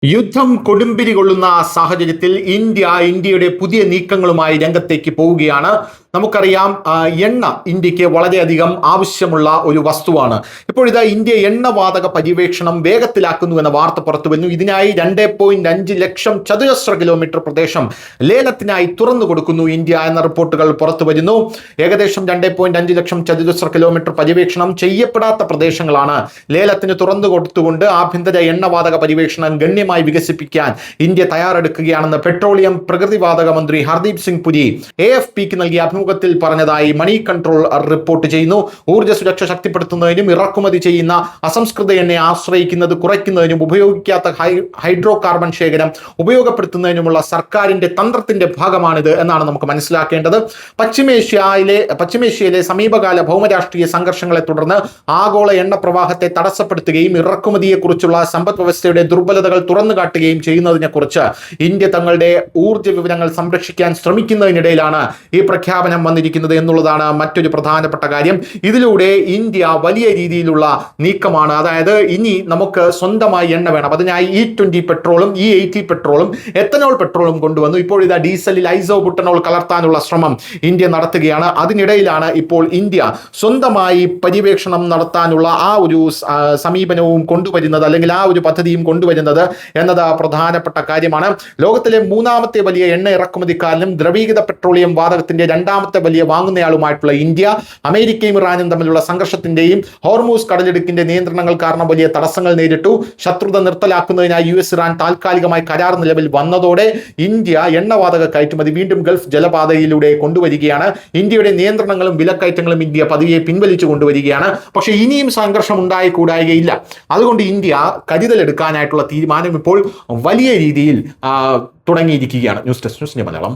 യുദ്ധം കൊടുമ്പിരി കൊള്ളുന്ന സാഹചര്യത്തിൽ ഇന്ത്യയുടെ പുതിയ നീക്കങ്ങളുമായി രംഗത്തേക്ക് പോവുകയാണ്. നമുക്കറിയാം, ഇന്ത്യക്ക് വളരെയധികം ആവശ്യമുള്ള ഒരു വസ്തുവാണ്. ഇപ്പോഴിതാ ഇന്ത്യ എണ്ണവാതക പര്യവേക്ഷണം വേഗത്തിലാക്കുന്നു എന്ന വാർത്ത പുറത്തു വരുന്നു. ഇതിനായി 2.5 ലക്ഷം ചതുരശ്ര കിലോമീറ്റർ പ്രദേശം ലേലത്തിനായി തുറന്നു കൊടുക്കുന്നു ഇന്ത്യ എന്ന റിപ്പോർട്ടുകൾ പുറത്തു വരുന്നു. ഏകദേശം 2.5 ലക്ഷം ചതുരശ്ര കിലോമീറ്റർ പര്യവേക്ഷണം ചെയ്യപ്പെടാത്ത പ്രദേശങ്ങളാണ് ലേലത്തിന് തുറന്നു കൊടുത്തുകൊണ്ട് ആഭ്യന്തര എണ്ണവാതക പര്യവേക്ഷണം ഗണ്യമായി വികസിപ്പിക്കാൻ ഇന്ത്യ തയ്യാറെടുക്കുകയാണെന്ന് പെട്രോളിയം പ്രകൃതിവാതക മന്ത്രി ഹർദീപ് സിംഗ് പുരി AFPക്ക് നൽകിയ അഭിമുഖത്തിൽ പറഞ്ഞതായി മണി കൺട്രോൾ റിപ്പോർട്ട് ചെയ്യുന്നു. ഊർജ്ജ സുരക്ഷ ശക്തിപ്പെടുത്തുന്നതിനും ഇറക്കുമതി ചെയ്യുന്ന അസംസ്കൃത എണ്ണയെ ആശ്രയിക്കുന്നത് കുറയ്ക്കുന്നതിനും ഉപയോഗിക്കാത്ത ഹൈഡ്രോ കാർബൺ ശേഖരം ഉപയോഗപ്പെടുത്തുന്നതിനുമുള്ള സർക്കാരിന്റെ തന്ത്രത്തിന്റെ ഭാഗമാണിത് എന്നാണ് നമുക്ക് മനസ്സിലാക്കേണ്ടത്. പശ്ചിമേഷ്യയിലെ സമീപകാല ഭൗമരാഷ്ട്രീയ സംഘർഷങ്ങളെ തുടർന്ന് ആഗോള എണ്ണ പ്രവാഹത്തെ തടസ്സപ്പെടുത്തുകയും ഇറക്കുമതിയെക്കുറിച്ചുള്ള സമ്പദ് വ്യവസ്ഥയുടെ ദുർബലതകൾ തുറന്നു കാട്ടുകയും ചെയ്യുന്നതിനെ കുറിച്ച് ഇന്ത്യ തങ്ങളുടെ ഊർജ്ജ വിവരങ്ങൾ സംരക്ഷിക്കാൻ ശ്രമിക്കുന്നതിനിടയിലാണ് ഈ പ്രഖ്യാപനം വന്നിരിക്കുന്നത് എന്നുള്ളതാണ് മറ്റൊരു പ്രധാനപ്പെട്ട കാര്യം. ഇതിലൂടെ ഇന്ത്യ വലിയ രീതിയിലുള്ള നീക്കമാണ്. അതായത് ഇനി നമുക്ക് സ്വന്തമായി എണ്ണ വേണം. അതിനായി E20 പെട്രോളും E80 പെട്രോളും എത്തനോൾ പെട്രോളും കൊണ്ടുവന്നു. ഇപ്പോൾ ഇതാ ഡീസലിൽ ഐസോബുട്ടനോൾ കലർത്താനുള്ള ശ്രമം ഇന്ത്യ നടത്തുകയാണ്. അതിനിടയിലാണ് ഇപ്പോൾ ഇന്ത്യ സ്വന്തമായി പര്യവേക്ഷണം നടത്താനുള്ള ആ ഒരു സമീപനവും കൊണ്ടുവരുന്നത്, അല്ലെങ്കിൽ ആ ഒരു പദ്ധതിയും കൊണ്ടുവരുന്നത് എന്നത് പ്രധാനപ്പെട്ട കാര്യമാണ്. ലോകത്തിലെ 3ാമത്തെ വലിയ എണ്ണ ഇറക്കുമതിക്കാരനും ദ്രവീകൃത പെട്രോളിയം വാതകത്തിന്റെ 2ാമത്തെ വലിയ വാങ്ങുന്നയാളുമായിട്ടുള്ള ഇന്ത്യ അമേരിക്കയും ഇറാനും തമ്മിലുള്ള സംഘർഷത്തിന്റെയും ഹോർമൂസ് കടലിടുക്കിന്റെ നിയന്ത്രണങ്ങൾ കാരണം വലിയ തടസ്സങ്ങൾ നേരിട്ടു. ശത്രുത നിർത്തലാക്കുന്നതിനായി US ഇറാൻ താൽക്കാലികമായി കരാർ നിലവിൽ വന്നതോടെ ഇന്ത്യ എണ്ണവാതക കയറ്റുമതി വീണ്ടും ഗൾഫ് ജലപാതയിലൂടെ കൊണ്ടുവരികയാണ്. ഇന്ത്യയുടെ നിയന്ത്രണങ്ങളും വിലക്കയറ്റങ്ങളും ഇന്ത്യ പതിയെ പിൻവലിച്ചു കൊണ്ടുവരികയാണ്. പക്ഷേ ഇനിയും സംഘർഷം ഉണ്ടായിക്കൂടായികയില്ല. അതുകൊണ്ട് ഇന്ത്യ കരുതലെടുക്കാനായിട്ടുള്ള തീരുമാനം ഇപ്പോൾ വലിയ രീതിയിൽ തുടങ്ങിയിരിക്കുകയാണ്. News desk news Malayalam.